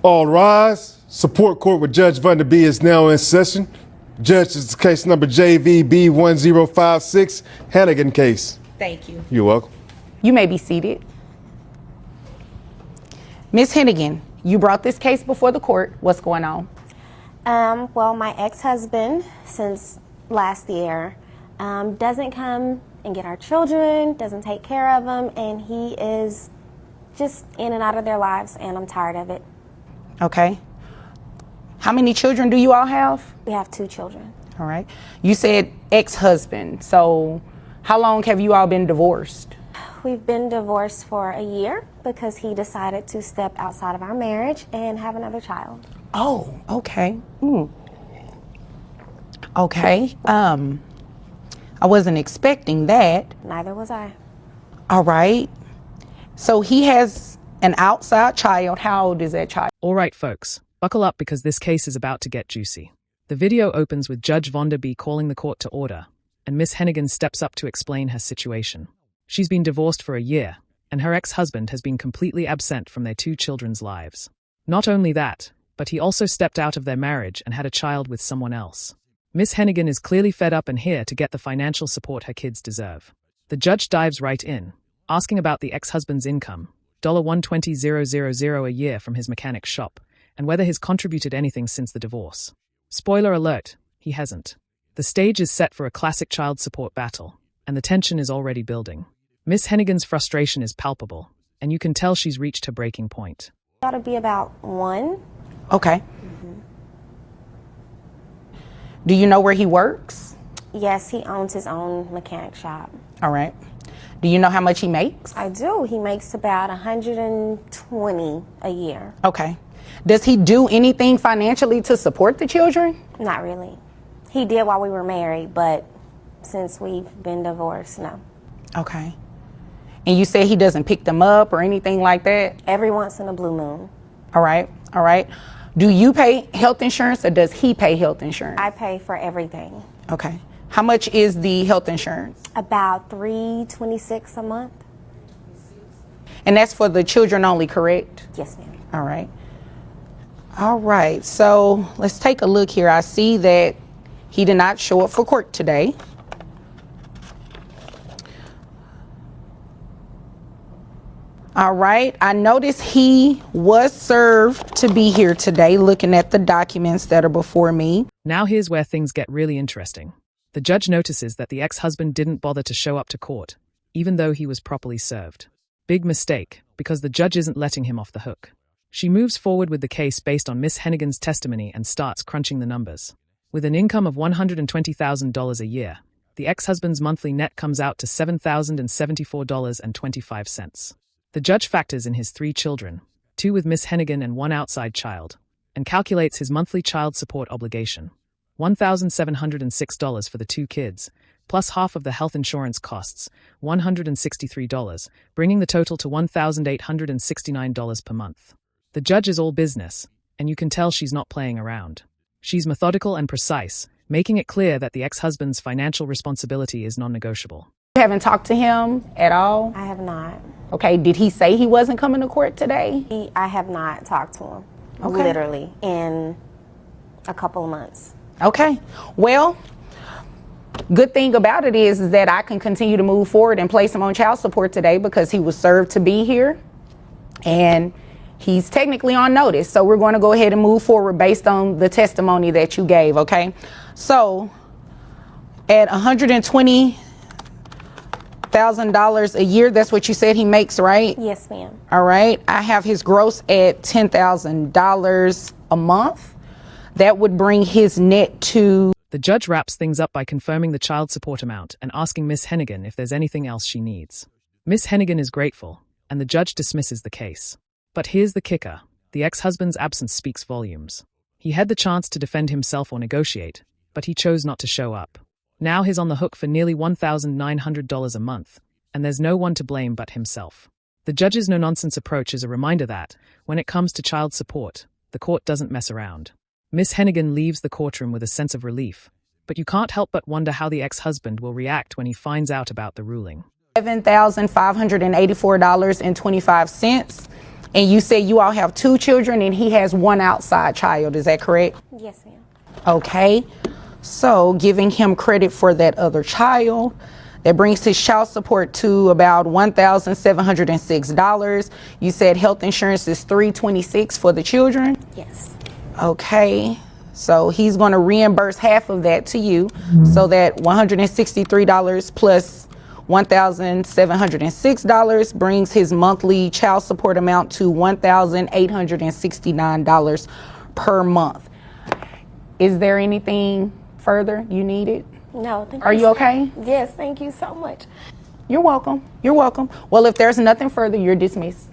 All rise. Support court with Judge Vonder B is now in session. Judge, this is case number JVB 1056, Hannigan case. Thank you. You're welcome. You may be seated. Ms. Hannigan, you brought this case before the court. What's going on? Well, my ex-husband, since last year, doesn't come and get our children, doesn't take care of them, and he is just in and out of their lives, and I'm tired of it. Okay. How many children do you all have? We have 2 children. All right. You said ex-husband. So how long have you all been divorced? We've been divorced for a year because he decided to step outside of our marriage and have another child. Oh, okay. Okay. I wasn't expecting that. Neither was I. All right. So he has an outside child. How old is that child? All right, folks, buckle up because this case is about to get juicy. The video opens with Judge Vonder B calling the court to order, and Miss Hannigan steps up to explain her situation. She's been divorced for a year, and her ex-husband has been completely absent from their 2 children's lives. Not only that, but he also stepped out of their marriage and had a child with someone else. Miss Hannigan is clearly fed up and here to get the financial support her kids deserve. The judge dives right in, asking about the ex-husband's income, $120,000 a year from his mechanic shop, and whether he's contributed anything since the divorce. Spoiler alert, he hasn't. The stage is set for a classic child support battle, and the tension is already building. Miss Hannigan's frustration is palpable, and you can tell she's reached her breaking point. It ought to be about 1. Okay. Do you know where he works? Yes, he owns his own mechanic shop. All right. Do you know how much he makes? I do. He makes about $120 a year. Okay. Does he do anything financially to support the children? Not really. He did while we were married, but since we've been divorced, no. Okay. And you said he doesn't pick them up or anything like that? Every once in a blue moon. All right. All right. Do you pay health insurance or does he pay health insurance? I pay for everything. Okay. How much is the health insurance? About $326 a month. And that's for the children only, correct? Yes, ma'am. All right. All right. So let's take a look here. I see that he did not show up for court today. All right. I noticed he was served to be here today, looking at the documents that are before me. Now here's where things get really interesting. The judge notices that the ex-husband didn't bother to show up to court, even though he was properly served. Big mistake, because the judge isn't letting him off the hook. She moves forward with the case based on Miss Hannigan's testimony and starts crunching the numbers. With an income of $120,000 a year, the ex-husband's monthly net comes out to $7,074.25. The judge factors in his 3 children, 2 with Miss Hannigan and 1 outside child, and calculates his monthly child support obligation, $1,706 for the 2 kids, plus half of the health insurance costs, $163, bringing the total to $1,869 per month. The judge is all business, and you can tell she's not playing around. She's methodical and precise, making it clear that the ex-husband's financial responsibility is non-negotiable. You haven't talked to him at all? I have not. Okay. Did he say he wasn't coming to court today? I have not talked to him, Okay. literally, in a couple of months. Okay. Well, good thing about it is that I can continue to move forward and place him on child support today because he was served to be here and he's technically on notice. So we're going to go ahead and move forward based on the testimony that you gave. Okay. So at $120,000 a year, that's what you said he makes, right? Yes, ma'am. All right. I have his gross at $10,000 a month. That would bring his net to... The judge wraps things up by confirming the child support amount and asking Miss Hannigan if there's anything else she needs. Miss Hannigan is grateful, and the judge dismisses the case. But here's the kicker. The ex-husband's absence speaks volumes. He had the chance to defend himself or negotiate, but he chose not to show up. Now he's on the hook for nearly $1,900 a month, and there's no one to blame but himself. The judge's no-nonsense approach is a reminder that, when it comes to child support, the court doesn't mess around. Miss Hannigan leaves the courtroom with a sense of relief, but you can't help but wonder how the ex-husband will react when he finds out about the ruling. $7,584.25. And you said you all have 2 children and he has 1 outside child. Is that correct? Yes, ma'am. Okay. So giving him credit for that other child, that brings his child support to about $1,706. You said health insurance is $326 for the children? Yes. Okay. So he's going to reimburse half of that to you, so that $163 plus $1,706 brings his monthly child support amount to $1,869 per month. Is there anything further you needed? No, thank you. Are you okay? Yes, thank you so much. You're welcome. You're welcome. Well, if there's nothing further, you're dismissed.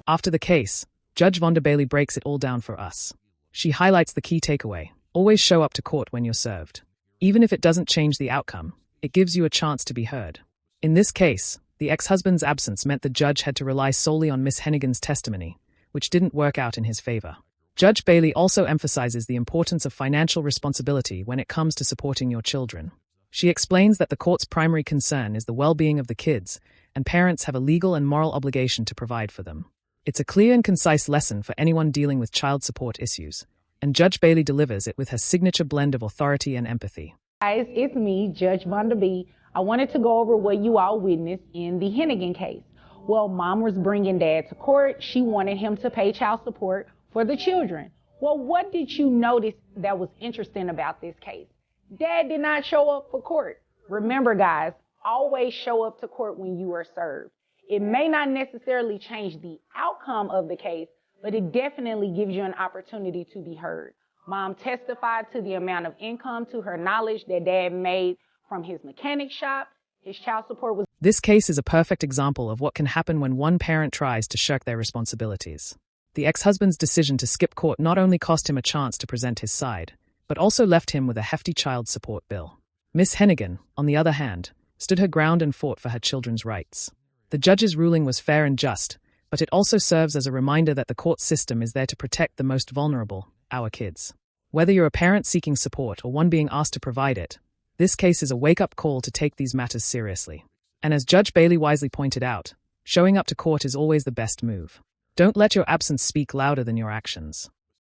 After the case, Judge Vonda Bailey breaks it all down for us. She highlights the key takeaway: always show up to court when you're served. Even if it doesn't change the outcome, it gives you a chance to be heard. In this case, the ex-husband's absence meant the judge had to rely solely on Miss Hennigan's testimony, which didn't work out in his favor. Judge Bailey also emphasizes the importance of financial responsibility when it comes to supporting your children. She explains that the court's primary concern is the well-being of the kids, and parents have a legal and moral obligation to provide for them. It's a clear and concise lesson for anyone dealing with child support issues, and Judge Bailey delivers it with her signature blend of authority and empathy. Guys, it's me, Judge Vonda B. I wanted to go over what you all witnessed in the Hennigan case. Well, mom was bringing dad to court. She wanted him to pay child support for the children. Well, what did you notice that was interesting about this case? Dad did not show up for court. Remember, guys, always show up to court when you are served. It may not necessarily change the outcome of the case, but it definitely gives you an opportunity to be heard. Mom testified to the amount of income, to her knowledge, that dad made from his mechanic shop. His child support was... This case is a perfect example of what can happen when one parent tries to shirk their responsibilities. The ex-husband's decision to skip court not only cost him a chance to present his side, but also left him with a hefty child support bill. Miss Hennigan, on the other hand, stood her ground and fought for her children's rights. The judge's ruling was fair and just, but it also serves as a reminder that the court system is there to protect the most vulnerable, our kids. Whether you're a parent seeking support or one being asked to provide it, this case is a wake-up call to take these matters seriously. And as Judge Bailey wisely pointed out, showing up to court is always the best move. Don't let your absence speak louder than your actions.